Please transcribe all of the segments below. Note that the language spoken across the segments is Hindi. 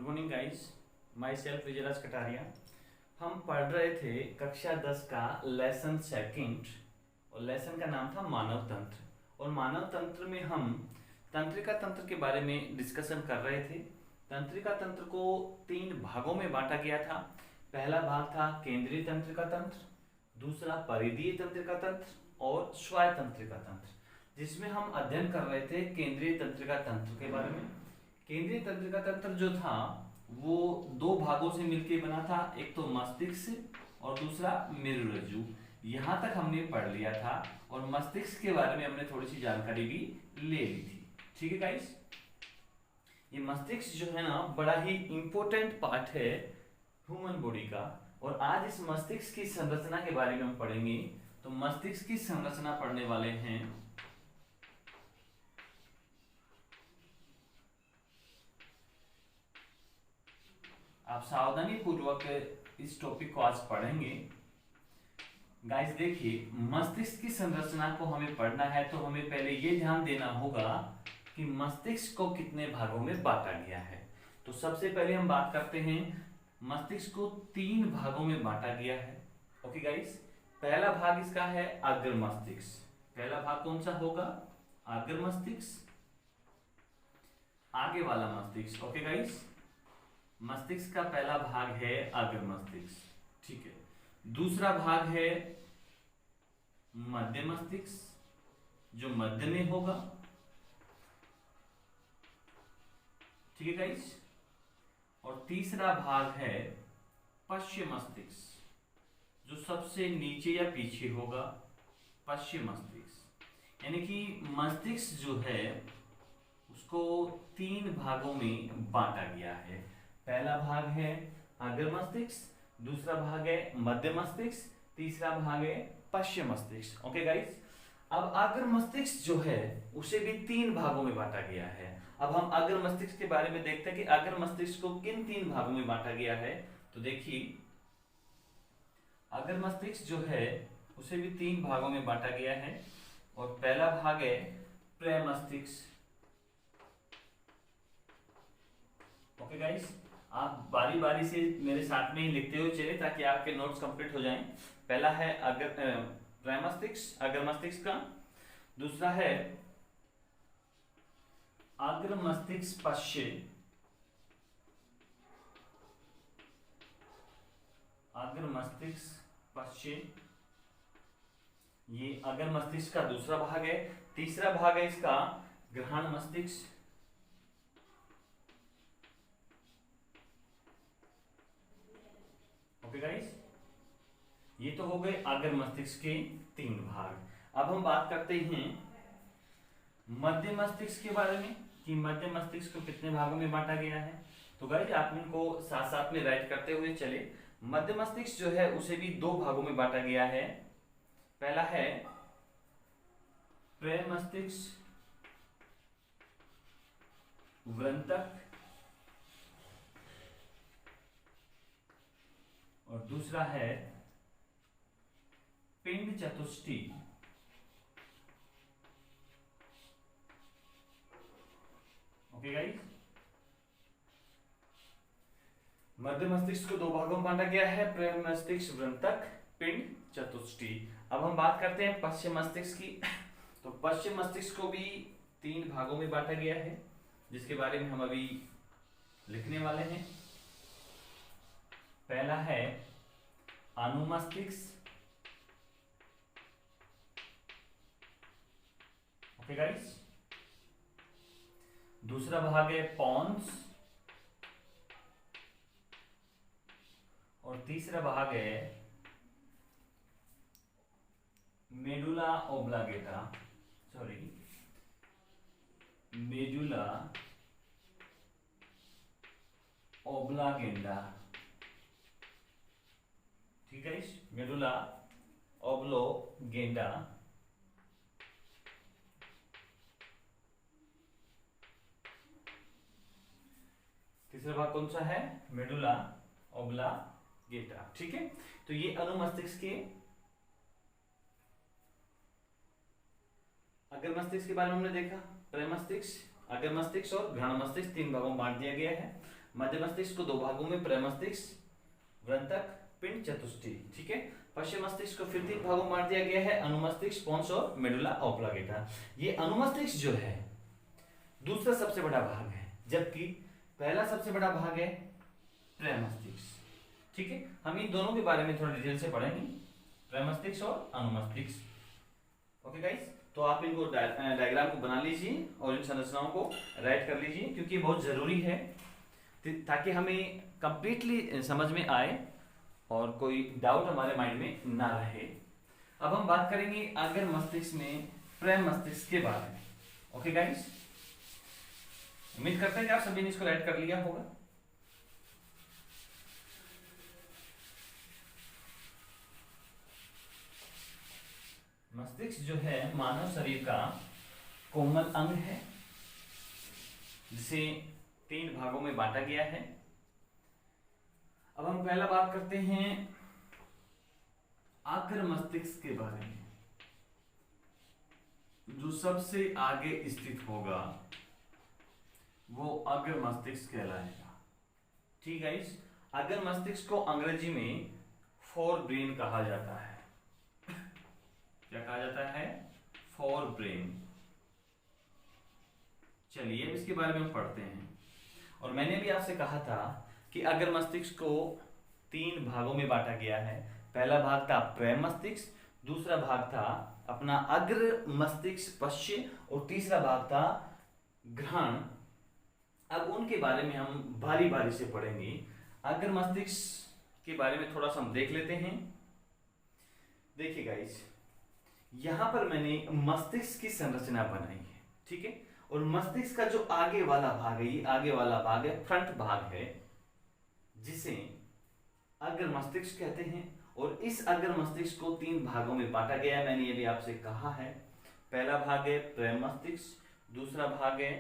Morning guys, my self Vijayraj Kataria. हम पढ़ रहे थे कक्षा 10 का लेसन सेकंड और लेसन का नाम था मानव तंत्र। और मानव तंत्र में हम तंत्रिका तंत्र के बारे में डिस्कशन कर रहे थे। तंत्रिका तंत्र को 3 भागों में बांटा गया था। पहला भाग था केंद्रीय तंत्रिका तंत्र, दूसरा परिधीय तंत्रिका तंत्र और स्वायत्त तंत्रिका तंत्र, जिसमें हम अध्ययन कर रहे थे केंद्रीय तंत्रिका तंत्र के बारे में। केंद्रीय तंत्रिका तंत्र जो था वो 2 भागों से मिलकर बना था, एक तो मस्तिष्क और दूसरा मेरुरज्जु। यहाँ तक हमने पढ़ लिया था और मस्तिष्क के बारे में हमने थोड़ी सी जानकारी भी ले ली थी। ठीक है गाइस, ये मस्तिष्क जो है ना बड़ा ही इंपॉर्टेंट पार्ट है ह्यूमन बॉडी का। और आज इस मस्तिष्क की संरचना के बारे में हम पढ़ेंगे। तो मस्तिष्क की संरचना पढ़ने वाले हैं आप सावधानी पूर्वक इस टॉपिक को आज पढ़ेंगे। गाइस देखिए, मस्तिष्क की संरचना को हमें पढ़ना है तो हमें पहले ये ध्यान देना होगा कि मस्तिष्क को कितने भागों में बांटा गया है। तो सबसे पहले हम बात करते हैं, मस्तिष्क को 3 भागों में बांटा गया है। ओके गाइस, पहला भाग इसका है अग्र मस्तिष्क। पहला भाग कौन सा होगा? अग्र मस्तिष्क, आगे वाला मस्तिष्क। ओके गाइस, मस्तिष्क का पहला भाग है अग्र मस्तिष्क। ठीक है, दूसरा भाग है मध्य मस्तिष्क जो मध्य में होगा। ठीक है गाइस, और तीसरा भाग है पश्चिम मस्तिष्क जो सबसे नीचे या पीछे होगा, पश्चिम मस्तिष्क। यानी कि मस्तिष्क जो है उसको 3 भागों में बांटा गया है। पहला भाग है अग्र मस्तिष्क, दूसरा भाग है मध्य मस्तिष्क, तीसरा भाग है पश्चिम मस्तिष्क। ओके गाइस, अब अग्र मस्तिष्क जो है उसे भी 3 भागों में बांटा गया है। अब हम अग्र मस्तिष्क के बारे में देखते हैं कि अग्र मस्तिष्क को किन 3 भागों में बांटा गया है। तो देखिए, अग्र मस्तिष्क जो है उसे भी 3 भागों में बांटा गया है। और पहला भाग है प्रमस्तिष्क। ओके गाइस, आप बारी बारी से मेरे साथ में ही लिखते हुए चले ताकि आपके नोट्स कंप्लीट हो जाएं। पहला है प्रमस्तिष्क, अग्र मस्तिष्क का। दूसरा है अग्र मस्तिष्क पश्चिम, अग्र मस्तिष्क पश्चिम, ये अग्र मस्तिष्क का दूसरा भाग है। तीसरा भाग है इसका ग्रहण मस्तिष्क। ओके गाइस, ये तो हो गए अग्र मस्तिष्क के 3 भाग। अब हम बात करते हैं मध्य मस्तिष्क के बारे में कि मध्य मस्तिष्क को कितने भागों में बांटा गया है। तो गाइस आप इनको साथ साथ में राइट करते हुए चले। मध्य मस्तिष्क जो है उसे भी 2 भागों में बांटा गया है। पहला है प्रमस्तिष्क वृंतक और दूसरा है पिंड चतुष्टी। ओके गाइस, मध्य मस्तिष्क को 2 भागों में बांटा गया है, प्रमस्तिष्क वृंतक, पिंड चतुष्टी। अब हम बात करते हैं पश्चिम मस्तिष्क की। तो पश्चिम मस्तिष्क को भी 3 भागों में बांटा गया है जिसके बारे में हम अभी लिखने वाले हैं। पहला है अनुमस्तिष्क। ओके गाइस, दूसरा भाग है पोन्स और तीसरा भाग है मेडुला ओब्लागेटा, सॉरी मेडुला ओब्लागेंडा। ठीक है, मेडुला ओब्लागेंडा। तीसरा भाग कौन सा है? मेडुला ओब्लागेटा। ठीक है, तो ये अनुमस्तिष्क के अग्र मस्तिष्क के बारे में हमने देखा। प्रमस्तिष्क, अग्र मस्तिष्क और घ्राण मस्तिष्क 3 भागों में बांट दिया गया है। मध्य मस्तिष्क को 2 भागों में, प्रमस्तिष्क, वृंतक, पिंड, चतुष्टी, ठीक है। पश्चिम मस्तिष्क को फिर 3 भागों में बांट दिया गया है, अनुमस्तिष्क, पोन्स और मेडुला ऑब्लांगेटा। ये अनुमस्तिष्क जो है दूसरा सबसे बड़ा भाग है, जबकि पहला सबसे बड़ा भाग है प्रमस्तिष्क, ठीक है। हम इन दोनों के बारे में थोड़ा डिटेल से पढ़ेंगे, प्रमस्तिष्क और अनुमस्तिष्क। ओके गाइस, तो आप इनको डायग्राम को बना लीजिए और इन संरचनाओं को राइट कर लीजिए, क्योंकि ये बहुत जरूरी है ताकि हमें कंप्लीटली समझ में आए और कोई डाउट हमारे माइंड में ना रहे। अब हम बात करेंगे अगर मस्तिष्क में प्रमस्तिष्क के बारे में। ओके गाइस, उम्मीद करते हैं कि आप सभी ने इसको राइट कर लिया होगा। मस्तिष्क जो है मानव शरीर का कोमल अंग है, जिसे 3 भागों में बांटा गया है। अब हम पहला बात करते हैं अग्र मस्तिष्क के बारे में, जो सबसे आगे स्थित होगा वो अग्र मस्तिष्क कहलाएगा, ठीक है। इस अग्र मस्तिष्क को अंग्रेजी में फोर ब्रेन कहा जाता है। क्या कहा जाता है? Fore brain. चलिए अब इसके बारे में हम पढ़ते हैं। और मैंने भी आपसे कहा था कि अग्र मस्तिष्क को 3 भागों में बांटा गया है। पहला भाग था प्रेम मस्तिष्क, दूसरा भाग था अपना अग्र मस्तिष्क पश्य, और तीसरा भाग था घ्राण। अब उनके बारे में हम बारी बारी से पढ़ेंगे। अग्र मस्तिष्क के बारे में थोड़ा सा हम देख लेते हैं। देखिए गाइस, यहां पर मैंने मस्तिष्क की संरचना बनाई है, ठीक है। और मस्तिष्क का जो आगे वाला भाग है, ये आगे वाला भाग है, फ्रंट भाग है, जिसे अग्र मस्तिष्क कहते हैं। और इस अग्र मस्तिष्क को 3 भागों में बांटा गया है। मैंने ये भी आपसे कहा है। पहला भाग है प्रेम मस्तिष्क, दूसरा भाग है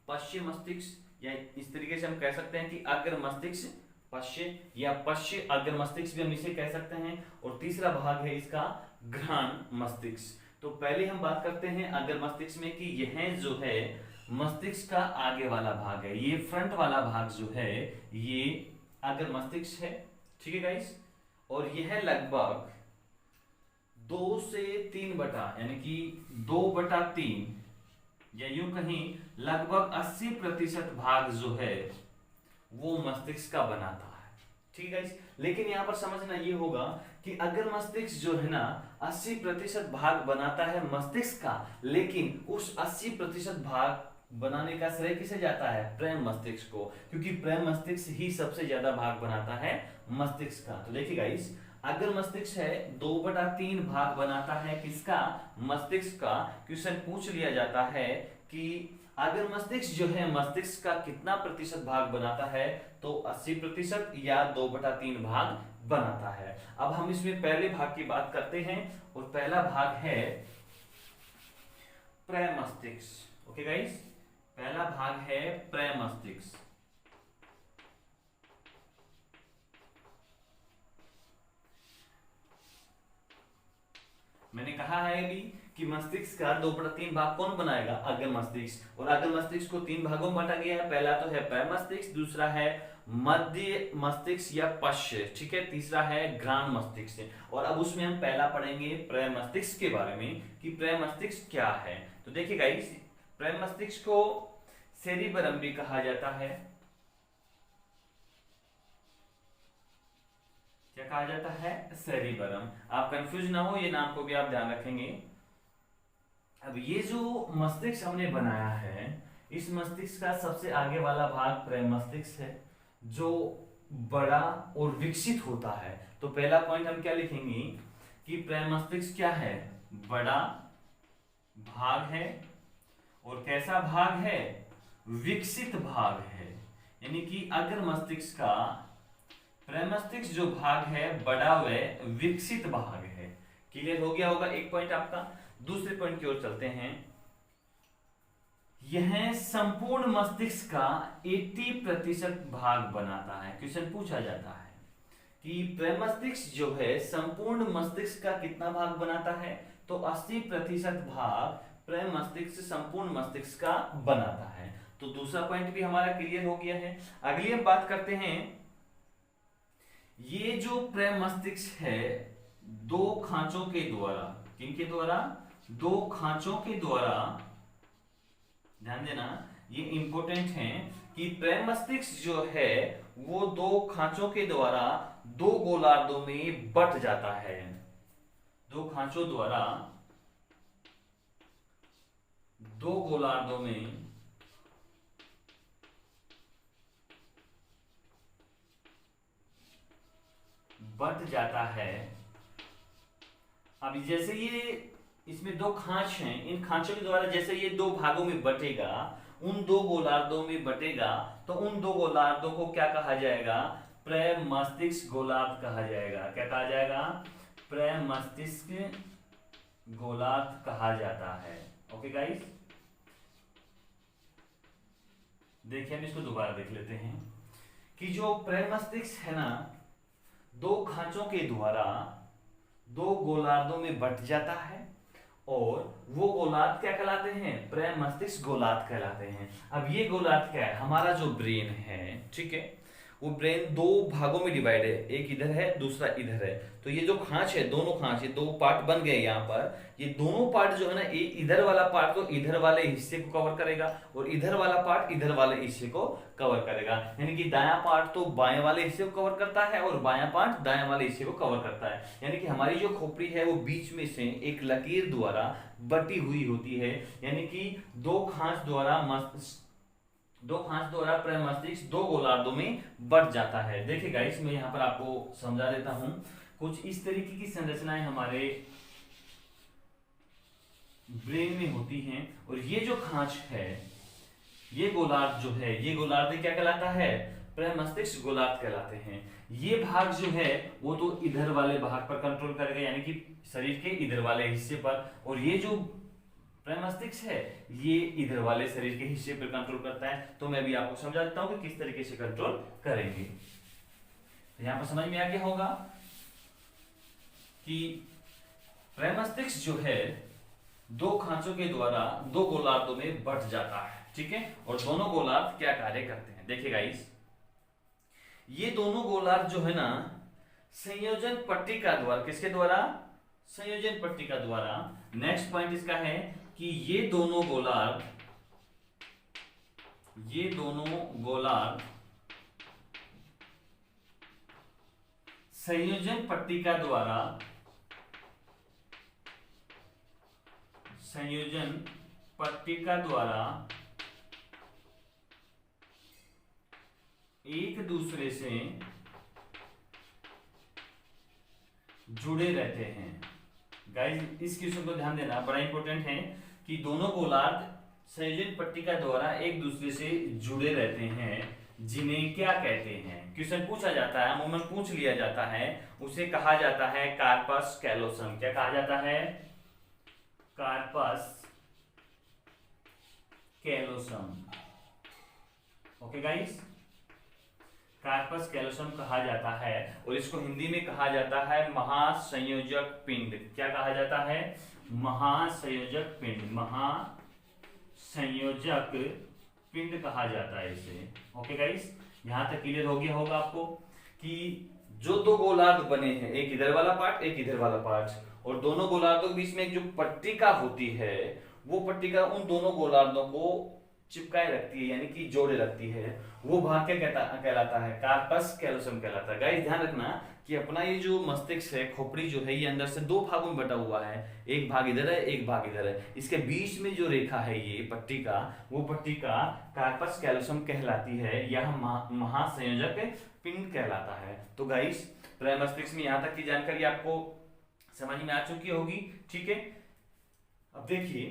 पश्य मस्तिष्क, या इस तरीके से हम कह सकते हैं कि अग्र मस्तिष्क पश्य, या पश्य अग्र मस्तिष्क भी हम इसे कह सकते हैं। और तीसरा भाग है इसका घ्राण मस्तिष्क। तो पहले हम बात करते हैं अग्र मस्तिष्क में कि यह जो है मस्तिष्क का आगे वाला भाग है, ये फ्रंट वाला भाग जो है ये अग्र मस्तिष्क है, ठीक है गाइस। और यह लगभग 2 से 3 बटा, यानी कि 2/3, या यूं कहीं लगभग 80% भाग जो है वो मस्तिष्क का बनाता है, ठीक है गाइस। लेकिन यहाँ पर समझना ये होगा कि अगर मस्तिष्क जो है ना 80% भाग बनाता है मस्तिष्क का, लेकिन उस 80% भाग बनाने का श्रेय किसे जाता है? प्रेम मस्तिष्क को, क्योंकि प्रेम मस्तिष्क ही सबसे ज्यादा भाग बनाता है मस्तिष्क का। तो देखिए गाइस, अगर मस्तिष्क है 2/3 भाग बनाता है किसका? मस्तिष्क का। क्वेश्चन पूछ लिया जाता है कि अगर मस्तिष्क जो है मस्तिष्क का कितना प्रतिशत भाग बनाता है, तो 80% या 2/3 भाग बनाता है। अब हम इसमें पहले भाग की बात करते हैं, और पहला भाग है प्रेम मस्तिष्क। ओके गाइस, पहला भाग है प्रेम मस्तिष्क। मैंने कहा है भी कि मस्तिष्क का 2/3 भाग कौन बनाएगा? अग्र मस्तिष्क। और अग्र मस्तिष्क को 3 भागों में बांटा गया है। पहला तो है प्रेम मस्तिष्क, दूसरा है मध्य मस्तिष्क या पश्य, ठीक है, तीसरा है घ्राण मस्तिष्क। और अब उसमें हम पहला पढ़ेंगे प्रेम मस्तिष्क के बारे में कि प्रेम मस्तिष्क क्या है। तो देखिए गाइस, प्रेम मस्तिष्क को सेरिबरम भी कहा जाता है। क्या कहा जाता है? सेरिबरम। आप कंफ्यूज ना हो, ये नाम को भी आप ध्यान रखेंगे। अब ये जो मस्तिष्क हमने बनाया है, इस मस्तिष्क का सबसे आगे वाला भाग प्रेम मस्तिष्क है, जो बड़ा और विकसित होता है। तो पहला पॉइंट हम क्या लिखेंगे कि प्रेम मस्तिष्क क्या है? बड़ा भाग है। और कैसा भाग है? विकसित भाग है। यानी कि अगर मस्तिष्क का प्रेम मस्तिष्क जो भाग है बड़ा व विकसित भाग है। क्लियर हो गया होगा एक पॉइंट आपका। दूसरे पॉइंट की ओर चलते हैं। यह संपूर्ण मस्तिष्क का 80% भाग बनाता है। क्वेश्चन पूछा जाता है कि प्रेम मस्तिष्क जो है संपूर्ण मस्तिष्क का कितना भाग बनाता है? तो 80% भाग प्रेम मस्तिष्क संपूर्ण मस्तिष्क का बनाता है। तो दूसरा पॉइंट भी हमारा क्लियर हो गया है। अगली हम बात करते हैं, ये जो प्रमस्तिष्क है दो खांचों के द्वारा, किनके द्वारा, दो खांचों के द्वारा, ध्यान देना ये इंपॉर्टेंट है कि प्रमस्तिष्क जो है वो दो खांचों के द्वारा दो गोलार्धों में बट जाता है। दो खांचों द्वारा दो गोलार्धों में बट जाता है। अब जैसे ये इसमें दो खांच हैं, इन खांचों के द्वारा जैसे ये दो भागों में बटेगा, उन दो गोलार्धों में बटेगा, तो उन दो गोलार्धों को क्या कहा जाएगा, प्रमस्तिष्क गोलार्ध कहा जाएगा। क्या कहा जाएगा, प्रमस्तिष्क गोलार्ध कहा जाता है। ओके गाइस, देखिए हम इसको दोबारा देख लेते हैं कि जो प्रमस्तिष्क है ना, दो खांचों के द्वारा दो गोलार्धों में बट जाता है और वो गोलार्ध क्या कहलाते हैं, प्रमस्तिष्क गोलार्ध कहलाते हैं। अब ये गोलार्ध क्या है, हमारा जो ब्रेन है, ठीक है, वो ब्रेन दो भागों में डिवाइड है, एक इधर है दूसरा इधर है। तो ये जो खांच है, दोनों खांच, ये दो पार्ट बन गए यहाँ पर, ये दोनों पार्ट जो है ना, ये इधर वाला पार्ट तो इधर वाले हिस्से को कवर करेगा और इधर वाला पार्ट इधर वाले हिस्से को कवर करेगा। यानी कि दायां पार्ट तो बाएं वाले हिस्से को कवर करता है और बायां पार्ट दाएं वाले हिस्से को कवर करता है। यानी कि हमारी जो खोपड़ी है वो बीच में से एक लकीर द्वारा बटी हुई होती है। यानी कि दो खांच द्वारा प्रमस्तिष्क दो गोलार्धों में बट जाता है। देखिए गाइस, मैं यहाँ पर आपको समझा देता हूं। कुछ इस तरीके की संरचनाएं हमारे ब्रेन में होती हैं और ये जो खांच है, ये गोलार्ध जो है, ये गोलार्ध क्या कहलाता है, प्रमस्तिष्क गोलार्ध कहलाते हैं। ये भाग जो है वो तो इधर वाले भाग पर कंट्रोल करेगा, यानी कि शरीर के इधर वाले हिस्से पर, और ये जो प्रमस्तिष्क है ये इधर वाले शरीर के हिस्से पर कंट्रोल करता है। तो मैं भी आपको समझा देता हूं कि किस तरीके से कंट्रोल करेंगे। तो यहां पर समझ में आ गया होगा कि प्रमस्तिष्क जो है दो खांचों के द्वारा दो गोलार्धों में बट जाता है, ठीक है, और दोनों गोलार्ध क्या कार्य करते हैं। देखिए गाइस, ये दोनों गोलार्ध जो है ना, संयोजन पट्टिका द्वारा, किसके द्वारा, संयोजन पट्टिका द्वारा। नेक्स्ट पॉइंट इसका है कि ये दोनों गोलार्ध संयोजन पट्टिका द्वारा एक दूसरे से जुड़े रहते हैं। गाइस, इस क्वेश्चन को ध्यान देना, बड़ा इंपॉर्टेंट है कि दोनों गोलार्ध संयोजन पट्टिका द्वारा एक दूसरे से जुड़े रहते हैं, जिन्हें क्या कहते हैं। क्वेश्चन पूछा जाता है, अमूमन पूछ लिया जाता है, उसे कहा जाता है कार्पस कैलोसम। क्या कहा जाता है, corpus callosum. Okay guys, corpus callosum कहा जाता है और इसको हिंदी में कहा जाता है महासंयोजक पिंड। क्या कहा जाता है, महासंयोजक पिंड, महासंयोजक पिंड कहा जाता है इसे। ओके गाइस, यहां तक क्लियर हो गया होगा आपको कि जो दो गोलार्ध बने हैं, एक इधर वाला पार्ट एक इधर वाला पार्ट, और दोनों गोलार्धों के बीच में एक जो पट्टिका होती है, वो पट्टिका उन दोनों गोलार्धों को चिपकाए रखती है, यानी कि जोड़े रखती है। वो भाग क्या कहलाता है, कार्पस कैलोसम कहलाता है। गाइस, ध्यान रखना कि अपना ये जो मस्तिष्क है, खोपड़ी जो है, ये अंदर से दो भागों में बटा हुआ है, एक भाग इधर है एक भाग इधर है। इसके बीच में जो रेखा है, ये पट्टिका, वो पट्टिका कार्पस कैलोसम कहलाती है, यह महासंयोजक पिंड कहलाता है। तो गाइस, प्रमस्तिष्क में यहाँ तक की जानकारी आपको समझ में आ चुकी होगी, ठीक है। अब देखिए,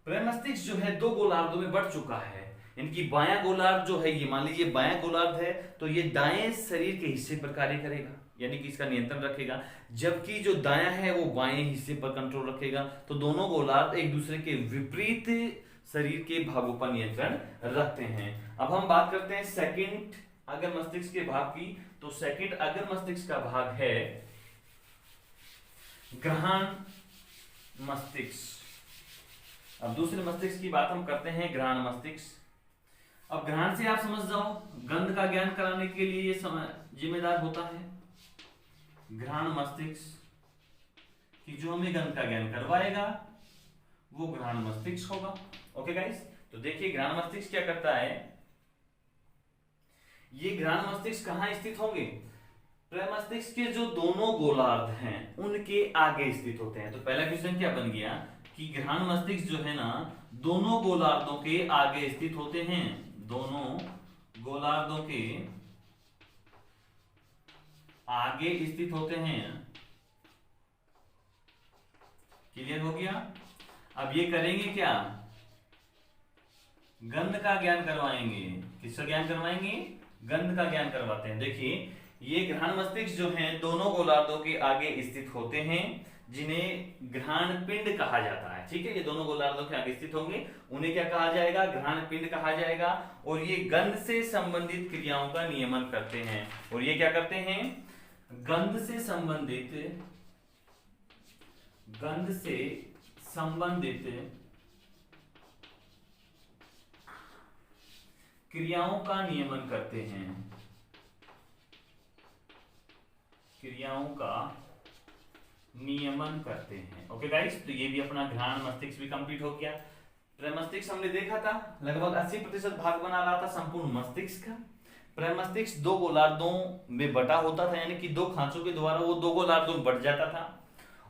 प्रमस्तिष्क जो है दो गोलार्धों में बढ़ चुका है। इनकी बायां गोलार्ध जो है, ये मान लीजिए बायां गोलार्ध है, तो ये दाएं शरीर के हिस्से पर कार्य करेगा, यानी कि इसका नियंत्रण रखेगा, जबकि जो दायां है वो बाएं हिस्से पर कंट्रोल रखेगा। तो दोनों गोलार्ध एक दूसरे के विपरीत शरीर के भागों पर नियंत्रण रखते हैं। अब हम बात करते हैं सेकंड अगर मस्तिष्क के भाग की। तो सेकंड अगर मस्तिष्क का भाग है ग्रहण मस्तिष्क। अब दूसरे मस्तिष्क की बात हम करते हैं, ग्रहण मस्तिष्क। अब घ्राण से आप समझ जाओ, गंध का ज्ञान कराने के लिए ये जिम्मेदार होता है घ्राण मस्तिष्क, कि जो हमें गंध का ज्ञान करवाएगा वो घ्राण मस्तिष्क होगा। ओके गाइस, तो देखिए घ्राण मस्तिष्क क्या करता है, ये घ्राण मस्तिष्क कहाँ स्थित होंगे, प्रमस्तिष्क के जो दोनों गोलार्ध हैं उनके आगे स्थित होते हैं। तो पहला क्वेश्चन क्या बन गया कि घ्राण मस्तिष्क जो है ना दोनों गोलार्धों के आगे स्थित होते हैं, दोनों गोलार्धों के आगे स्थित होते हैं। क्लियर हो गया। अब ये करेंगे क्या, गंध का ज्ञान करवाएंगे। किसका ज्ञान करवाएंगे, गंध का ज्ञान करवाते हैं। देखिए ये घ्राण मस्तिष्क जो है दोनों गोलार्धों के आगे स्थित होते हैं, जिन्हें घ्राण पिंड कहा जाता है। ठीक है, ये दोनों गोलार्धों के आगे स्थित होंगे, उन्हें क्या कहा जाएगा, घ्राण पिंड कहा जाएगा। और ये गंध से संबंधित क्रियाओं का नियमन करते हैं। और ये क्या करते हैं, गंध से संबंधित क्रियाओं का नियमन करते हैं, क्रियाओं का नियमन करते हैं। ओके गाइस, तो ये भी अपना घ्राण मस्तिष्क भी कंप्लीट हो गया। प्रमस्तिष्क हमने देखा था लगभग 80% भाग बना रहा था संपूर्ण मस्तिष्क का। प्रमस्तिष्क दो गोलार्धों में बटा होता था, यानी कि दो खांचों के द्वारा वो दो गोलार्धों में बट जाता था,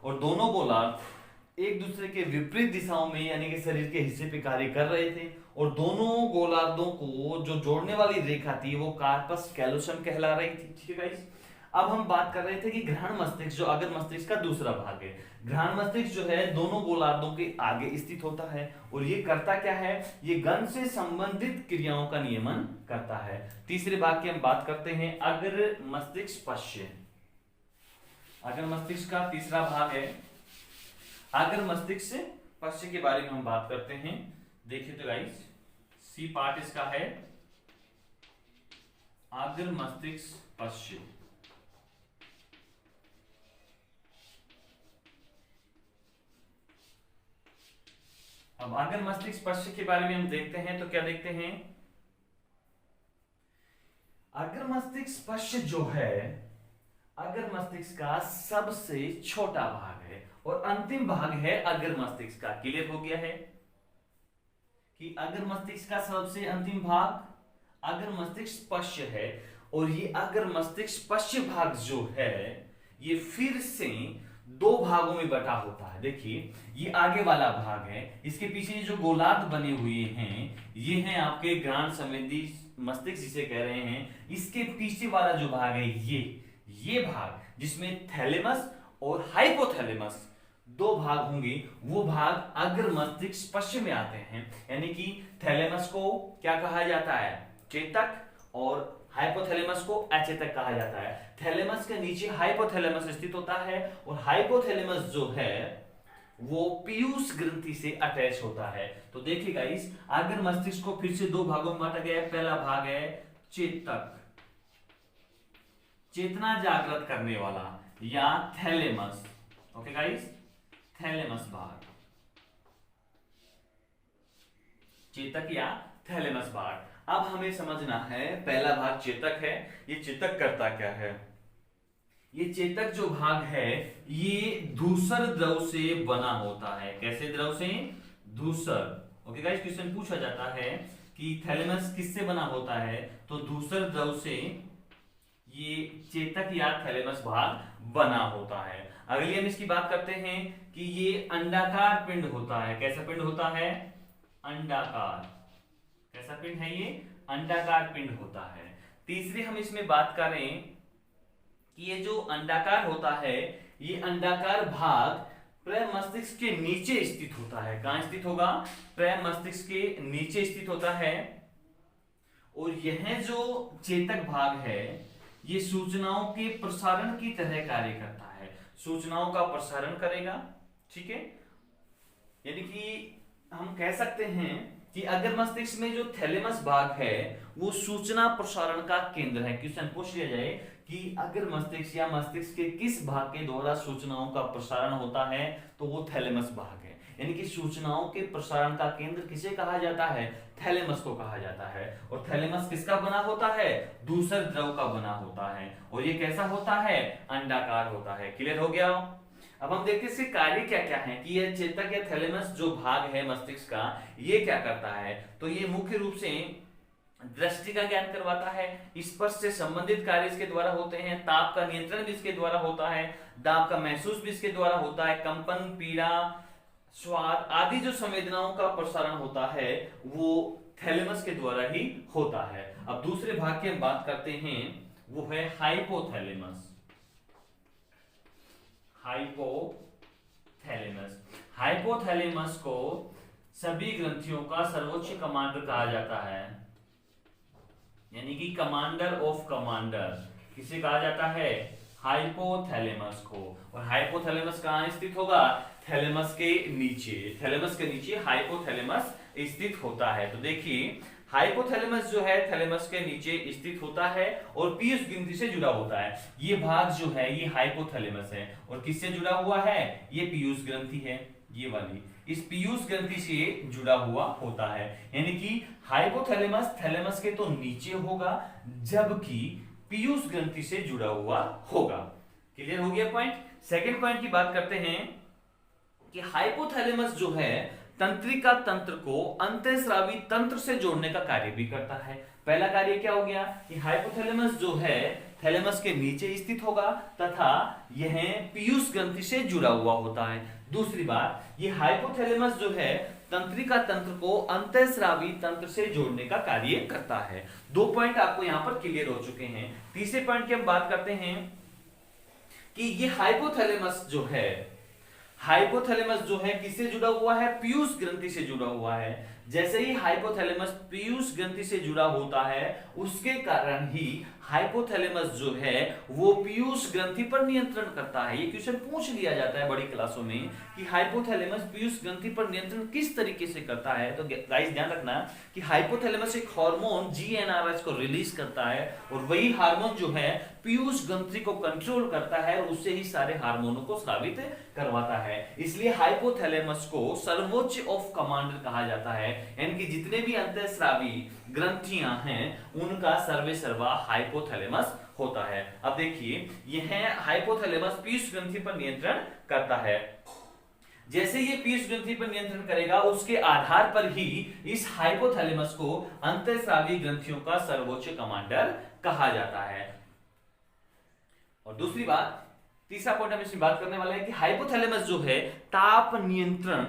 और दोनों गोलार्ध एक दूसरे के विपरीत दिशाओं में यानी कि शरीर के हिस्से पे कार्य कर रहे थे। और दोनों गोलार्धों को जो जोड़ने वाली रेखा थी वो कार्पस कैलोसम कहला रही थी। ठीक है गाइस, अब हम बात कर रहे थे कि घ्राण मस्तिष्क जो अगर मस्तिष्क का दूसरा भाग है, घ्राण मस्तिष्क जो है दोनों गोलार्धों के आगे स्थित होता है। और ये करता क्या है, ये गंध से संबंधित क्रियाओं का नियमन करता है। तीसरे भाग की हम बात करते हैं अग्र मस्तिष्क पश्य। अग्र मस्तिष्क का तीसरा भाग है अग्र मस्तिष्क पश्य के बारे में हम बात करते हैं। देखिए तो गाइस, सी पार्ट इसका है अग्र मस्तिष्क पश्य। अब अगर मस्तिष्क पश्य के बारे में हम देखते हैं तो क्या देखते हैं, अगर मस्तिष्क पश्य जो है अगर मस्तिष्क का सबसे छोटा भाग है और अंतिम भाग है अगर मस्तिष्क का। क्लियर हो गया है कि अगर मस्तिष्क का सबसे अंतिम भाग अगर मस्तिष्क पश्य है, और ये अगर मस्तिष्क पश्य भाग जो है ये फिर से दो भागों में बटा होता है। देखिए ये आगे वाला भाग है, इसके पीछे जो गोलार्ध बने हुए हैं ये हैं आपके घ्राण संवेदी मस्तिष्क जिसे कह रहे हैं। इसके पीछे वाला जो भाग है ये भाग जिसमें थैलेमस और हाइपोथैलेमस दो भाग होंगे, वो भाग अग्र मस्तिष्क पश्य में आते हैं। यानी कि थैलेमस को क्या कहा जाता है, चेतक, और हाइपोथैलेमस को अचेतक कहा जाता है। थैलेमस के नीचे हाइपोथैलेमस स्थित होता है, और हाइपोथैलेमस जो है वो पीयूष ग्रंथि से अटैच होता है। तो देखिए गाइस, अगर मस्तिष्क को फिर से दो भागों में बांटा गया है। पहला भाग है चेतक, चेतना जागृत करने वाला, या थैलेमस। ओके गाइस, थैलेमस भाग, चेतक या थैलेमस भाग। अब हमें समझना है पहला भाग चेतक है, ये चेतक करता क्या है। ये चेतक जो भाग है ये धूसर द्रव से बना होता है। कैसे द्रव से, धूसर। ओके गाइस, क्वेश्चन पूछा जाता है कि थैलेमस किससे बना होता है, तो धूसर द्रव से ये चेतक या थैलेमस भाग बना होता है। अगली हम इसकी बात करते हैं कि ये अंडाकार पिंड होता है। कैसा पिंड होता है, अंडाकार। कैसा पिंड है ये, अंडाकार पिंड होता है। तीसरी हम इसमें बात करें कि ये जो अंडाकार होता है ये अंडाकार भाग प्रमस्तिष्क के नीचे स्थित होता है। कहां स्थित होगा, प्रमस्तिष्क के नीचे स्थित होता है। और यह जो चेतक भाग है ये सूचनाओं के प्रसारण की तरह कार्य करता है, सूचनाओं का प्रसारण करेगा। ठीक है, यानी कि हम कह सकते हैं कि अगर मस्तिष्क में जो थैलेमस भाग है वो सूचना प्रसारण का केंद्र है। क्वेश्चन पूछ लिया जाए कि अगर मस्तिष्क या मस्तिष्क के किस भाग के द्वारा सूचनाओं का प्रसारण होता है, तो वो थैलेमस भाग है। यानी कि सूचनाओं के प्रसारण का केंद्र किसे कहा जाता है, थैलेमस को कहा जाता है। और थैलेमस किसका बना होता है? दूसर द्रव का बना होता है। और ये कैसा होता है? अंडाकार होता है। क्लियर हो गया? अब हम देखते हैं इसके कार्य क्या क्या है कि ये चेतक या थैलेमस जो भाग है मस्तिष्क का, ये क्या करता है? तो ये मुख्य रूप से दृष्टि का ज्ञान करवाता है, स्पर्श से संबंधित कार्य इसके द्वारा होते हैं, ताप का नियंत्रण भी इसके द्वारा होता है, दाब का महसूस भी इसके द्वारा होता है, कंपन, पीड़ा, स्वाद आदि जो संवेदनाओं का प्रसारण होता है वो थैलेमस के द्वारा ही होता है। अब दूसरे भाग की हम बात करते हैं, वो है हाइपोथैलेमस। हाइपोथैलेमस हाइपोथैलेमस को सभी ग्रंथियों का सर्वोच्च कमांडर कहा जाता है, यानी कि कमांडर ऑफ कमांडर किसे कहा जाता है? हाइपोथैलेमस को। और हाइपोथैलेमस कहां स्थित होगा? थैलेमस के नीचे। थैलेमस के नीचे हाइपोथैलेमस स्थित होता है। तो देखिए हाइपोथैलेमस जो है थैलेमस के नीचे स्थित होता है और पीयूष ग्रंथि से जुड़ा होता है। ये भाग जो है ये हाइपोथैलेमस है और किससे जुड़ा हुआ है? ये पीयूष ग्रंथि है, ये वाली इस पीयूष ग्रंथि से जुड़ा हुआ होता है। यानी कि हाइपोथैलेमस थैलेमस के तो नीचे होगा जबकि पीयूष ग्रंथि से जुड़ा हुआ होगा। क्लियर हो गया पॉइंट? सेकंड पॉइंट की बात करते हैं कि हाइपोथैलेमस जो है तंत्रिका तंत्र को अंतःस्रावी तंत्र से जोड़ने का कार्य भी करता है। पहला कार्य क्या हो गया कि हाइपोथैलेमस जो है थैलेमस के नीचे स्थित होगा तथा यह पीयूष ग्रंथि से जुड़ा हुआ होता है। दूसरी बात, ये हाइपोथैलेमस जो है तंत्रिका तंत्र को अंतःस्रावी तंत्र से जोड़ने का कार्य करता है। दो पॉइंट आपको यहां पर क्लियर हो चुके हैं। तीसरे पॉइंट की हम बात करते हैं कि ये हाइपोथैलेमस जो है किससे जुड़ा हुआ है? पीयूष ग्रंथि से जुड़ा हुआ है। जैसे ही हाइपोथैलेमस पीयूष ग्रंथि से जुड़ा होता है उसके कारण ही हाइपोथैलेमस जो है वो पीयूष ग्रंथि पर नियंत्रण करता है। ये क्वेश्चन पूछ लिया जाता है बड़ी क्लासों में कि हाइपोथैलेमस पीयूष ग्रंथि पर नियंत्रण किस तरीके से करता है। तो गाइस ध्यान रखना कि हाइपोथैलेमस एक हार्मोन जीएनआरएच को रिलीज करता है और वही हार्मोन जो है पीयूष ग्रंथि को कंट्रोल करता है और उससे ही सारे हार्मोनों को स्रावित करवाता है। इसलिए हाइपोथैलेमस को सर्वोच्च ऑफ कमांडर कहा जाता है, यानी कि जितने भी अंतःस्रावी ग्रंथियां हैं उनका सर्वे सर्वा हाइपोथैलेमस होता है। अब देखिए यह हाइपोथैलेमस पीयूष ग्रंथि पर नियंत्रण करता है। जैसे ये पीयूष ग्रंथि पर नियंत्रण करेगा उसके आधार पर ही इस हाइपोथैलेमस को अंतःस्रावी ग्रंथियों का सर्वोच्च कमांडर कहा जाता है। और दूसरी बात, तीसरा पॉइंट हम इसमें बात करने वाले हैं कि हाइपोथैलेमस जो है ताप नियंत्रण,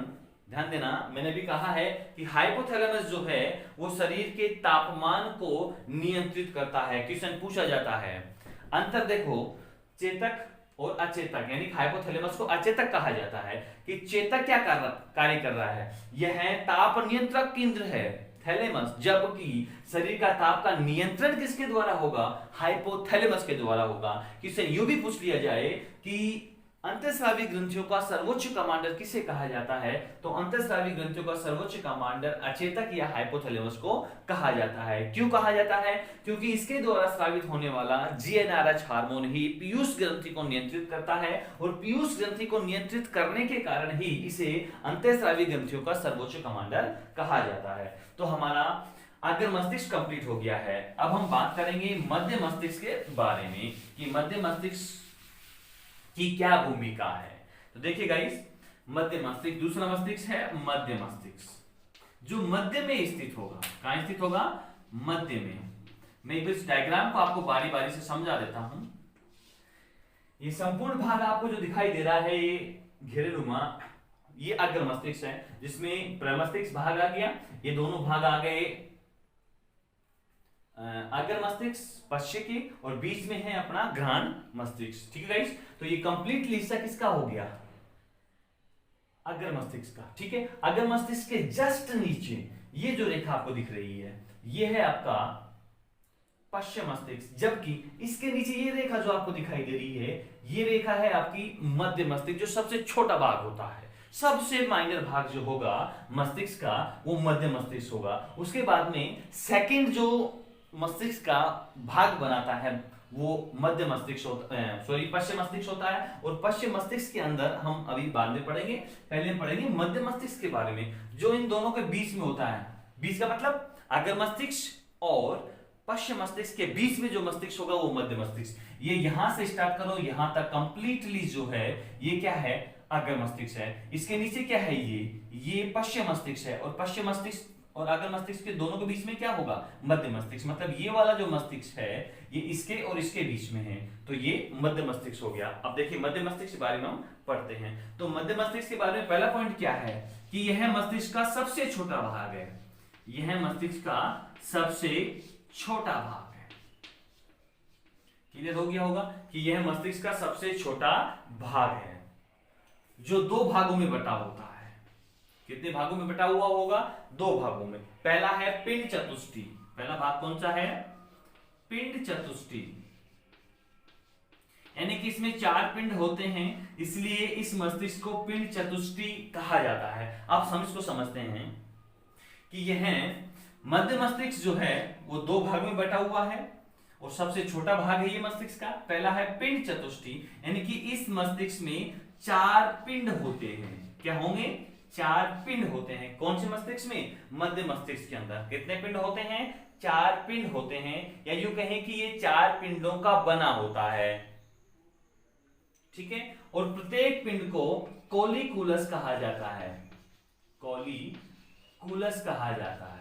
ध्यान देना मैंने भी कहा है कि हाइपोथैलेमस जो है वो शरीर के तापमान को नियंत्रित करता है। क्वेश्चन पूछा जाता है। अंतर देखो चेतक और अचेतक, यानी हाइपोथैलेमस को अचेतक कहा जाता है कि चेतक क्या कार्य कर रहा है? यह ताप नियंत्रक केंद्र है थैलेमस, जबकि शरीर का ताप का नियंत्रण किसके द्वारा होगा? हाइपोथैलेमस के द्वारा होगा। किससे यूं भी पूछ लिया जाए कि अंतःस्रावी ग्रंथियों का सर्वोच्च कमांडर किसे कहा जाता है, तो अंतःस्रावी ग्रंथियों का सर्वोच्च कमांडर अचेतक या हाइपोथैलेमस को कहा जाता है। क्यों कहा जाता है? क्योंकि इसके द्वारा स्रावित होने वाला जीएनआरएच हार्मोन ही पीयूष ग्रंथि को नियंत्रित करता है और पीयूष ग्रंथि को नियंत्रित करने के कारण ही इसे अंतःस्रावी ग्रंथियों का सर्वोच्च कमांडर कहा जाता है। तो हमारा अग्र मस्तिष्क कंप्लीट हो गया है। अब हम बात करेंगे मध्य मस्तिष्क के बारे में कि मध्य मस्तिष्क की क्या भूमिका है। तो देखिए गाइस, मध्य मस्तिष्क, दूसरा मस्तिष्क है मध्य मस्तिष्क जो मध्य में स्थित होगा। कहां स्थित होगा? मध्य में। मैं इस डायग्राम को आपको बारी बारी से समझा देता हूं। ये संपूर्ण भाग आपको जो दिखाई दे रहा है ये घेरेनुमा, ये अग्र मस्तिष्क है जिसमें प्रमस्तिष्क भाग आ गया, ये दोनों भाग आ गए अग्र मस्तिष्क पश्चिम की और बीच में है अपना घ्राण मस्तिष्क। ठीक है गाइस, तो ये कंप्लीटली हिस्सा किसका हो गया? अग्र मस्तिष्क का। ठीक है, अग्र मस्तिष्क के जस्ट नीचे ये जो रेखा आपको दिख रही है ये है आपका पश्चिम मस्तिष्क, जबकि इसके नीचे ये रेखा जो आपको दिखाई दे रही है ये रेखा है आपकी मध्य मस्तिष्क, जो सबसे छोटा भाग होता है। सबसे माइनर भाग जो होगा मस्तिष्क का वो मध्य मस्तिष्क होगा। उसके बाद में सेकंड जो मस्तिष्क का भाग बनाता है वो मध्य मस्तिष्क होता है, सॉरी पश्चिम मस्तिष्क होता है। और पश्चिम मस्तिष्क के अंदर हम अभी बाद में पढ़ेंगे, पहले हम पढ़ेंगे मध्य मस्तिष्क के बारे में जो इन दोनों के बीच में होता है। बीच का मतलब अग्र मस्तिष्क और पश्चिम मस्तिष्क के बीच में जो मस्तिष्क होगा वो मध्य मस्तिष्क। ये यहां से स्टार्ट करो यहां तक कंप्लीटली जो है ये क्या है, अग्र मस्तिष्क है। इसके नीचे क्या है, ये पश्चिम मस्तिष्क है, और पश्चिम मस्तिष्क और अग्र मस्तिष्क के दोनों के बीच में क्या होगा, मध्य मस्तिष्क। मतलब ये वाला जो मस्तिष्क है ये इसके और इसके बीच में है, तो ये मध्य मस्तिष्क हो गया। अब देखिए मध्य मस्तिष्क के बारे में हम पढ़ते हैं। तो मध्य मस्तिष्क के बारे में पहला पॉइंट क्या है कि यह मस्तिष्क का सबसे छोटा भाग है। यह मस्तिष्क का सबसे छोटा भाग है। क्लियर हो गया होगा कि यह मस्तिष्क का सबसे छोटा भाग है जो दो भागों में बटा होता है। कितने भागों में बटा हुआ होगा, दो भागों में। पहला है पिंड चतुष्टय। पहला भाग कौन सा है, पिंड चतुष्टय, यानी कि इसमें 4 पिंड होते हैं, इसलिए इस मस्तिष्क को पिंड चतुष्टय कहा जाता है। आप समझ को समझते हैं कि यह मध्य मस्तिष्क जो है वो दो भाग में बटा हुआ है और सबसे छोटा भाग है ये मस्तिष्क का। पहला है पिंड चतुष्टय, यानी कि इस मस्तिष्क में 4 पिंड होते हैं। क्या होंगे, 4 पिंड होते हैं। कौन से मस्तिष्क में, मध्य मस्तिष्क के अंदर। कितने पिंड होते हैं, 4 पिंड होते हैं, या यूं कहें कि ये 4 पिंडों का बना होता है। ठीक है, और प्रत्येक पिंड को कोलिकुलस कहा जाता है। कोलिकुलस कहा जाता है।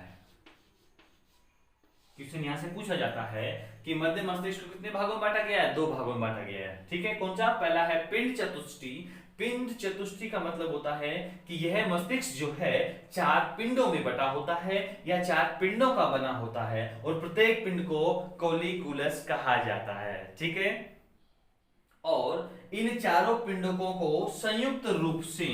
क्वेश्चन यहां से पूछा जाता है कि मध्य मस्तिष्क को कितने भागों में बांटा गया है, 2 भागों में बांटा गया है। ठीक है, कौन सा, पहला है पिंड चतुष्टय। पिंड चतुष्टय का मतलब होता है कि यह मस्तिष्क जो है 4 पिंडों में बटा होता है या 4 पिंडों का बना होता है, और प्रत्येक पिंड को कोलिकुलस कहा जाता है। ठीक है, और इन चारों पिंडकों को संयुक्त रूप से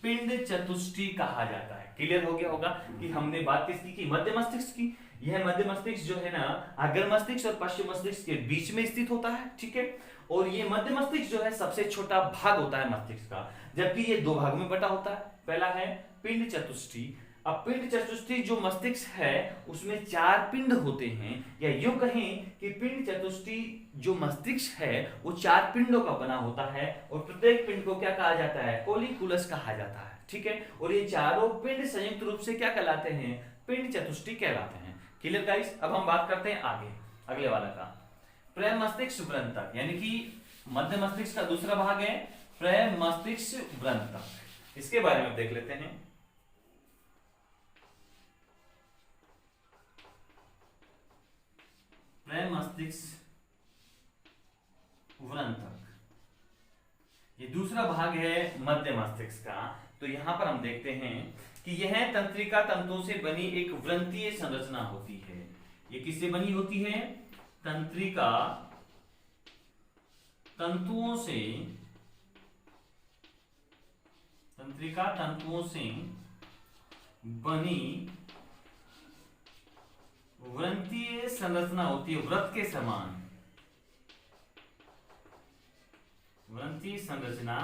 पिंड चतुष्टय कहा जाता है। क्लियर हो गया होगा कि हमने बात किसकी की, मध्य मस्तिष्क की। यह मध्य मस्तिष्क जो है ना अग्र मस्तिष्क और पश्चिम मस्तिष्क के बीच में स्थित होता है। ठीक है, और ये मध्य मस्तिष्क जो है सबसे छोटा भाग होता है मस्तिष्क का, जबकि ये 2 भागों में बटा होता है। पहला है पिंड चतुष्टय। अब पिंड चतुष्टय जो मस्तिष्क है उसमें 4 पिंड होते हैं, या यूं कहें कि पिंड चतुष्टय जो मस्तिष्क है वो 4 पिंडों का बना होता है, और प्रत्येक पिंड को क्या कहा जाता है, कोलिकुलस कहा जाता है। ठीक है, और ये चारों पिंड संयुक्त रूप से क्या कहलाते हैं, पिंड चतुष्टय कहलाते हैं। क्लियर गाइस, अब हम बात करते हैं आगे अगले वाला का, प्रमस्तिष्क वृंतक, यानी कि मध्य मस्तिष्क का दूसरा भाग है प्रमस्तिष्क वृंतक। इसके बारे में देख लेते हैं। प्रमस्तिष्क वृंतक ये दूसरा भाग है मध्य मस्तिष्क का। तो यहां पर हम देखते हैं कि यह तंत्रिका तंतुओं से बनी एक वृंतीय संरचना होती है। ये किससे बनी होती है, तंत्रिका तंतुओं से बनी वृंतीय संरचना होती है, व्रत के समान वृंतीय संरचना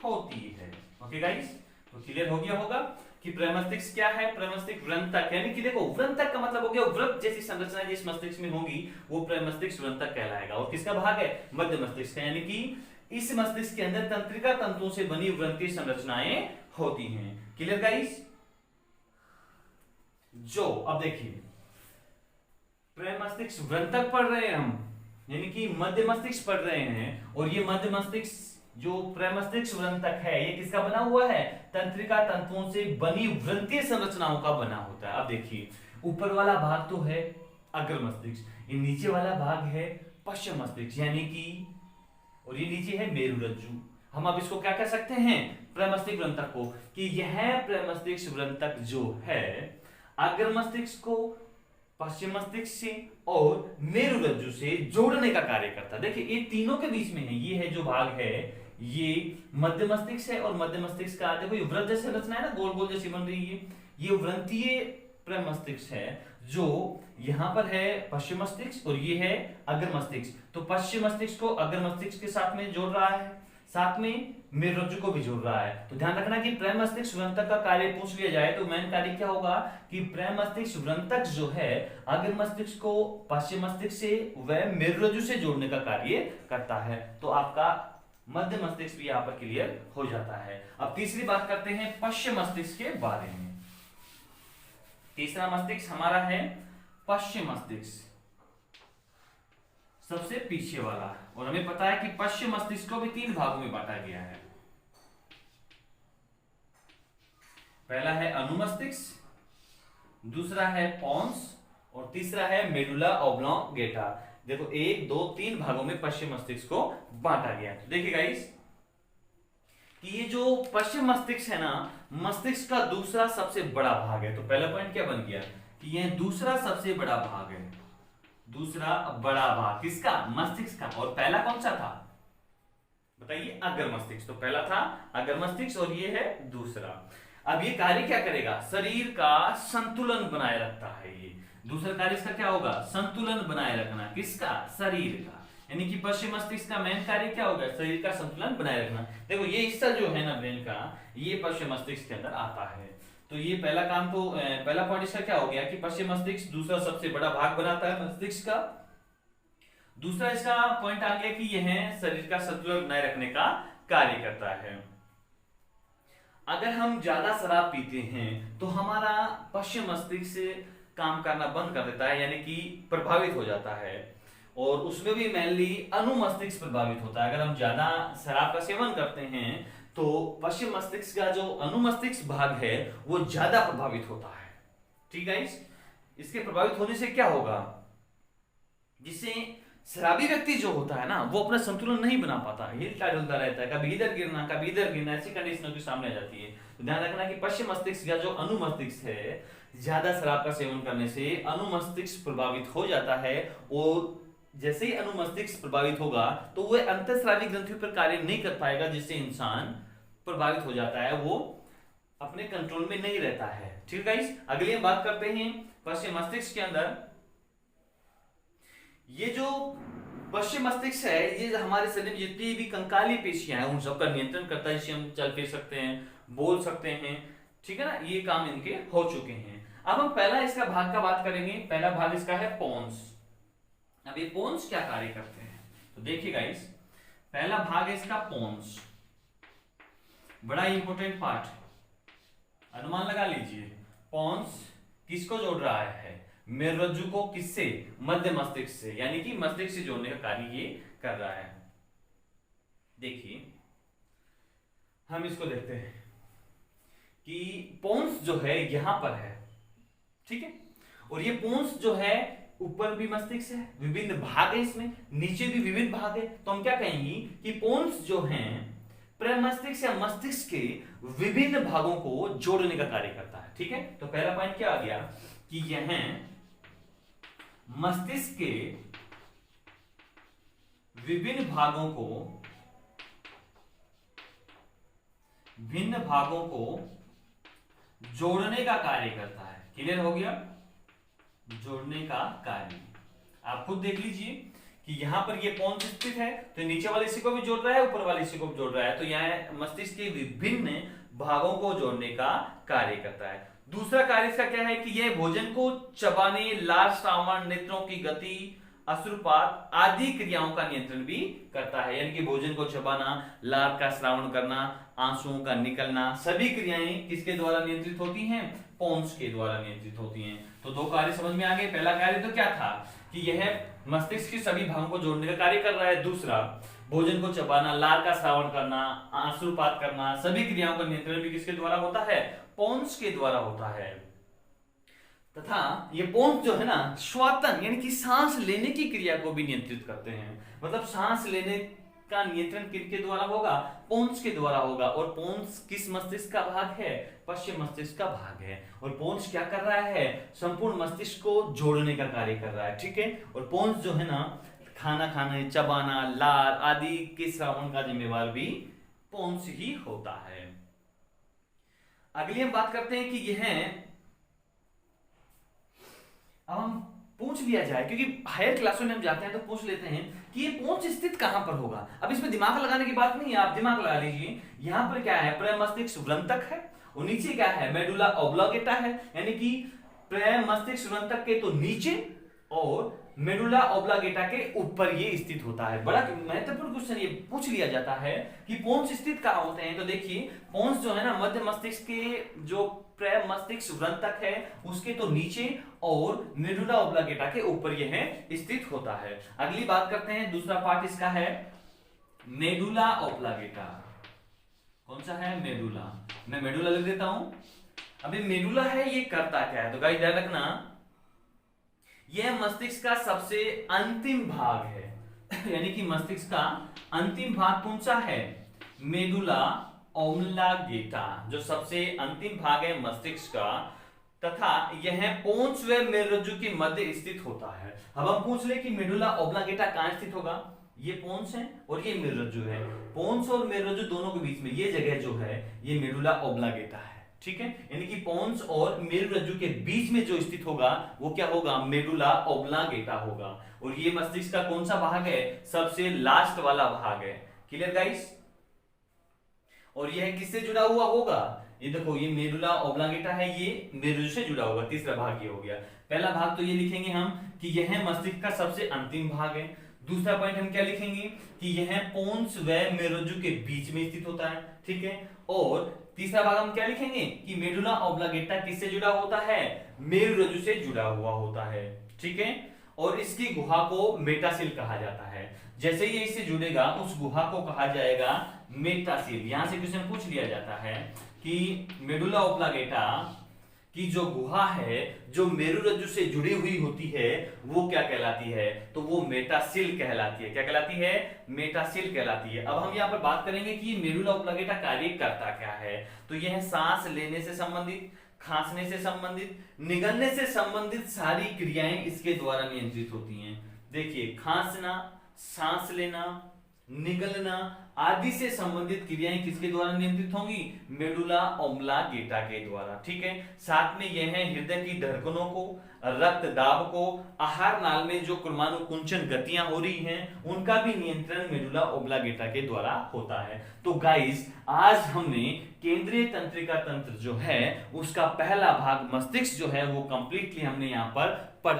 होती है। ओके गाइस, तो क्लियर हो गया होगा कि प्रमस्तिष्क क्या है, प्रमस्तिष्क वृंतक, यानी कि देखो वृंतक का मतलब हो गया व्रत जैसी संरचना जिस मस्तिष्क में होगी वो प्रमस्तिष्क वृंतक कहलाएगा। और किसका भाग है, मध्य मस्तिष्क का, यानी कि इस मस्तिष्क के अंदर तंत्रिका तंतुओं से बनी वृंतीय संरचनाएं होती हैं। क्लियर गाइस, जो अब देखिए प्रमस्तिष्क वृंतक पढ़ रहे हैं हम, यानी कि मध्य मस्तिष्क पढ़ रहे हैं, और ये मध्य मस्तिष्क जो प्रमस्तिष्क वृंतक है ये किसका बना हुआ है, तंत्रिका तंतुओं से बनी वृंतीय संरचनाओं का बना होता है। अब देखिए ऊपर वाला भाग तो है अग्र मस्तिष्क, ये नीचे वाला भाग है पश्चिम मस्तिष्क, यानी कि और ये नीचे है मेरुरज्जु। हम अब इसको क्या कह सकते हैं, प्रमस्तिष्क वृंतक को, कि यह प्रमस्तिष्क वृंतक जो है अग्र मस्तिष्क को पश्चिम मस्तिष्क से और मेरुरज्जु से जोड़ने का कार्य करता है। देखिए ये तीनों के बीच में है, ये है जो भाग है ये मध्य मस्तिष्क है, और मध्य मस्तिष्क का देखो ये वृत्त जैसे रचना है ना, गोल गोल जैसी बन रही है, ये वृत्तीय प्रमस्तिष्क है जो यहां पर है पश्चिम मस्तिष्क, और ये है अग्र मस्तिष्क। तो पश्चिम मस्तिष्क को अग्र मस्तिष्क के साथ में जोड़ रहा है, साथ में मेरुरज्जु को भी जोड़ रहा है। तो ध्यान रखना कि प्रमस्तिष्क वृंतक का कार्य पूछ लिया जाए तो मेन कार्य क्या होगा कि प्रमस्तिष्क वृंतक जो है अग्र मस्तिष्क को पश्चिम मस्तिष्क से व मेरुरज्जु से जोड़ने का कार्य करता है। तो आपका मध्य मस्तिष्क भी यहाँ पर क्लियर हो जाता है। अब तीसरी बात करते हैं पश्चिम मस्तिष्क के बारे में। तीसरा मस्तिष्क हमारा है पश्चिम मस्तिष्क, सबसे पीछे वाला। और हमें पता है कि पश्चिम मस्तिष्क को भी 3 भागों में बांटा गया है। पहला है अनुमस्तिष्क, दूसरा है पोन्स और तीसरा है मेडुला ऑब्लोंगेटा। देखो 1 2 3 भागों में पश्चिम मस्तिष्क को बांटा गया है। देखिए गाइस कि ये जो पश्चिम मस्तिष्क है ना, मस्तिष्क का दूसरा सबसे बड़ा भाग है। तो पहला पॉइंट क्या बन गया कि यह दूसरा सबसे बड़ा भाग है। दूसरा बड़ा भाग किसका? मस्तिष्क का। और पहला कौन सा था बताइए? अग्र मस्तिष्क। तो पहला था अग्र मस्तिष्क और ये है दूसरा। अब ये कार्य क्या करेगा? शरीर का संतुलन बनाए रखता है। ये दूसरा कार्य इसका क्या होगा? संतुलन बनाए रखना। किसका? शरीर का। यानी कि पश्चिम मस्तिष्क का मेन कार्य क्या होगा? शरीर का संतुलन बनाए रखना। देखो ये हिस्सा जो है ना ब्रेन का, ये पश्चिम मस्तिष्क के अंदर आता है। तो ये पहला काम तो पहला पॉइंट इसका क्या हो गया कि पश्चिम मस्तिष्क दूसरा सबसे बड़ा भाग बनाता है मस्तिष्क का। दूसरा इसका पॉइंट आ गया कि यह शरीर का संतुलन बनाए रखने का कार्य करता है। अगर हम ज्यादा शराब पीते हैं तो हमारा पश्चिम मस्तिष्क काम करना बंद कर देता है, यानी कि प्रभावित हो जाता है। और उसमें भी मेनली अनुमस्तिष्क प्रभावित होता है। अगर हम ज्यादा शराब का सेवन करते हैं तो पश्चिम मस्तिष्क का जो अनुमस्तिष्क भाग है वो ज्यादा प्रभावित होता है। ठीक है, इसके प्रभावित होने से क्या होगा? जिससे शराबी व्यक्ति जो होता है ना, वो अपना संतुलन नहीं बना पाता, हिलता डुलता रहता है, कभी इधर गिरना कभी इधर गिरना, ऐसी कंडीशन उसके सामने आ जाती है। तो ध्यान रखना कि पश्चिम मस्तिष्क का जो अनुमस्तिष्क है, ज्यादा शराब का सेवन करने से अनुमस्तिष्क प्रभावित हो जाता है। और जैसे ही अनुमस्तिष्क प्रभावित होगा तो वह अंतःस्रावी ग्रंथियों पर कार्य नहीं कर पाएगा, जिससे इंसान प्रभावित हो जाता है, वो अपने कंट्रोल में नहीं रहता है। ठीक है गाइस, अगली हम बात करते हैं पश्चिम मस्तिष्क के अंदर। ये जो पश्चिम मस्तिष्क है, ये हमारे शरीर में जितनी भी कंकाली पेशियां हैं उन सबका नियंत्रण करता है, जिससे हम चल फिर सकते हैं, बोल सकते हैं। ठीक है ना, ये काम इनके हो चुके हैं। अब हम पहला इसका भाग का बात करेंगे। पहला भाग इसका है पोन्स। अब ये पोन्स क्या कार्य करते हैं तो देखिए गाइस, पहला भाग है इसका पोन्स, बड़ा इंपॉर्टेंट पार्ट, अनुमान लगा लीजिए। पोन्स किसको जोड़ रहा है? मेरुरज्जु को किससे? मध्य मस्तिष्क से, यानी कि मस्तिष्क से जोड़ने का कार्य ये कर रहा है। देखिए हम इसको देखते हैं कि पोन्स जो है यहां पर है, ठीक है, और ये पोन्स जो है ऊपर भी मस्तिष्क है, विभिन्न भाग है इसमें, नीचे भी विभिन्न भाग है। तो हम क्या कहेंगे कि पोन्स जो हैं प्रमस्तिष्क या मस्तिष्क के विभिन्न भागों को जोड़ने का कार्य करता है। ठीक है, तो पहला पॉइंट क्या आ गया कि यह मस्तिष्क के विभिन्न भागों को, भिन्न भागों को जोड़ने का कार्य करता है। क्लियर हो गया? जोड़ने का कार्य। आप खुद देख लीजिए कि यहां पर ये पोन्स स्थित है, तो नीचे वाले हिस्से को भी जोड़ रहा है, ऊपर वाले हिस्से को भी जोड़ रहा है। तो यह मस्तिष्क के विभिन्न भागों को जोड़ने का कार्य करता है। दूसरा कार्य इसका क्या है कि यह भोजन को चबाने, लार श्रावण, नेत्रों की गति, अश्रुपात आदि क्रियाओं का नियंत्रण भी करता है। यानी कि भोजन को चबाना, लार का श्रावण करना, आंसुओं का निकलना, सभी क्रियाएं किसके द्वारा नियंत्रित होती हैं? पोन्स के द्वारा नियंत्रित होती हैं। तो दो कार्य समझ में आ गए। पहला कार्य तो क्या था कि यह मस्तिष्क के सभी भागों को जोड़ने का कार्य कर रहा है। दूसरा भोजन को चबाना, लार का श्रावण करना, आंसुपात करना, सभी क्रियाओं का नियंत्रण भी किसके द्वारा होता है? पोन्स के द्वारा होता है। तथा ये पोन्स जो है ना, श्वासन यानी कि सांस लेने की क्रिया को भी नियंत्रित करते हैं। मतलब सांस लेने का नियंत्रण किसके द्वारा होगा? पोन्स के द्वारा होगा। और पोन्स किस मस्तिष्क का भाग है? पश्चिम मस्तिष्क का भाग है। और पोन्स क्या कर रहा है? संपूर्ण मस्तिष्क को जोड़ने का कार्य कर रहा है। ठीक है, और पोन्स जो है ना, खाना खाने, चबाना, लार आदि के श्रावण का जिम्मेवार भी पोन्स ही होता है। अगली हम बात करते हैं कि यह, अब हम पूछ लिया जाए, क्योंकि हायर क्लासों में हम जाते हैं तो पूछ लेते हैं कि ये पोन्स स्थित कहां पर होगा। अब इसमें दिमाग लगाने की बात नहीं है, आप दिमाग लगा लीजिए। यहां पर क्या है? प्रमस्तिष्क वृंतक है, और नीचे क्या है? मेडुला ऑब्लोंगेटा है। यानी कि प्रमस्तिष्क वृंतक के तो नीचे और मेडुला ऑब्लांगेटा के ऊपर ये स्थित होता है। बड़ा महत्वपूर्ण क्वेश्चन ये पूछ लिया जाता है कि पोन्स स्थित कहाँ होते हैं। तो देखिए पोन्स जो है ना मध्य मस्तिष्क के जो प्रमस्तिष्क व्रंतक है उसके तो नीचे और मेडुला ऑब्लांगेटा के ऊपर यह स्थित होता है। अगली बात करते हैं, दूसरा पार्ट इसका है मेडुला ऑब्लांगेटा। कौन सा है? मेडुला। मैं मेडुला लिख देता हूं। अभी मेडुला है ये करता क्या है? तो गाइस ध्यान रखना, यह मस्तिष्क का सबसे अंतिम भाग है यानी कि मस्तिष्क का अंतिम भाग कौन सा है? मेडुला ऑब्लांगेटा, जो सबसे अंतिम भाग है मस्तिष्क का, तथा यह पोंस व मेरुरज्जु के मध्य स्थित होता है। अब हम पूछ ले कि मेडुला ऑब्लांगेटा कहां स्थित होगा? ये पोन्स है और ये मेरुरज्जु है। पोन्स और मेरुरज्जु दोनों के बीच में ये जगह जो है ये मेडुला ऑब्लांगेटा है। ठीक है, यानी कि पोन्स और मेरुरज्जु के बीच में जो स्थित होगा वो क्या होगा? मेडुला ऑब्लांगेटा होगा। और ये मस्तिष्क का कौन सा भाग है? सबसे लास्ट वाला भाग है। Clear guys? और यह किससे जुड़ा हुआ होगा? ये देखो ये मेडुला ऑब्लांगेटा है, ये मेरुरज्जु से जुड़ा होगा। तीसरा भाग ये हो गया। पहला भाग तो ये लिखेंगे हम कि यह मस्तिष्क का सबसे अंतिम भाग है। दूसरा पॉइंट हम क्या लिखेंगे कि यह पोन्स व मेरुरज्जु के बीच में स्थित होता है। ठीक है, और तीसरा भाग हम क्या लिखेंगे कि मेडुला ऑब्लांगेटा किससे जुड़ा होता है? मेरुरज्जु से जुड़ा हुआ होता है। ठीक है, और इसकी गुहा को मेटासिल कहा जाता है। जैसे ही इससे जुड़ेगा उस गुहा को कहा जाएगा मेटासिल। यहां से क्वेश्चन पूछ लिया जाता है कि मेडुला ऑब्लांगेटा की जो गुहा है जो मेरुरज्जु से जुड़ी हुई होती है वो क्या कहलाती है? तो वो मेटासिल कहलाती है। क्या कहलाती है? मेटासिल कहलाती है। अब हम यहाँ पर बात करेंगे कि मेडुला ऑब्लांगेटा कार्य करता क्या है। तो यह सांस लेने से संबंधित, खांसने से संबंधित, निगलने से संबंधित सारी क्रियाएं इसके द्वारा नियंत्रित होती हैं। देखिए खांसना, सांस लेना, निगलना आदि से संबंधित क्रियाएं किसके द्वारा नियंत्रित होंगी? मेडुला ऑब्लांगेटा के द्वारा। ठीक है, साथ में यह हृदय की धड़कनों को, रक्त दाब को, आहार नाल में जो क्रमानुकुंचन गतियां हो रही हैं उनका भी नियंत्रण मेडुला ऑब्लांगेटा के द्वारा होता है। तो गाइस आज हमने केंद्रीय तंत्रिका तंत्र जो है उसका पहला भाग मस्तिष्क जो है वो कंप्लीटली हमने यहाँ पर पढ़